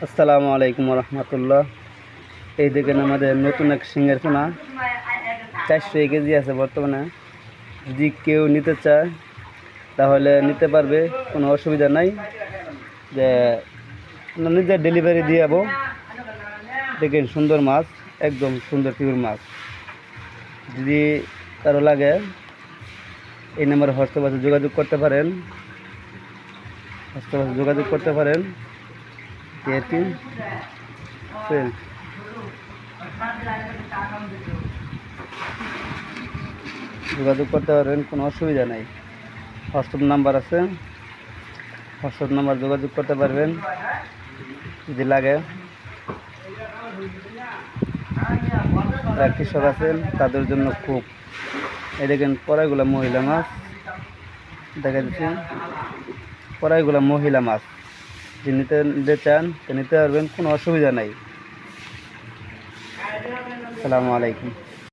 আসসালামু আলাইকুম রহমতুল্লাহ। এই দেখেন আমাদের নতুন এক সিংহের পোনা 400 কেজি আছে বর্তমানে। যদি কেউ নিতে চায় তাহলে নিতে পারবে, কোনো অসুবিধা নাই। যে নিজে ডেলিভারি দিয়ে যাবো। দেখেন সুন্দর মাছ, একদম সুন্দর পিওর মাছ। যদি কারো লাগে এই নাম্বারে হোয়াটসঅ্যাপে যোগাযোগ করতে পারেন। এটি যোগাযোগ করতে পারবেন, কোনো অসুবিধা নাই। হোয়াটসঅ্যাপ নাম্বার আছে, হোয়াটসঅ্যাপ নাম্বার যোগাযোগ করতে পারবেন যদি লাগে। যারা কৃষক আছেন তাদের জন্য খুব, এই দেখেন পরাইগুলা মহিলা মাছ দেখা যাচ্ছে, পরাইগুলা মহিলা মাছ। যে নিতে চান তো নিতে পারবেন, কোনো অসুবিধা নাই। আসসালামু আলাইকুম।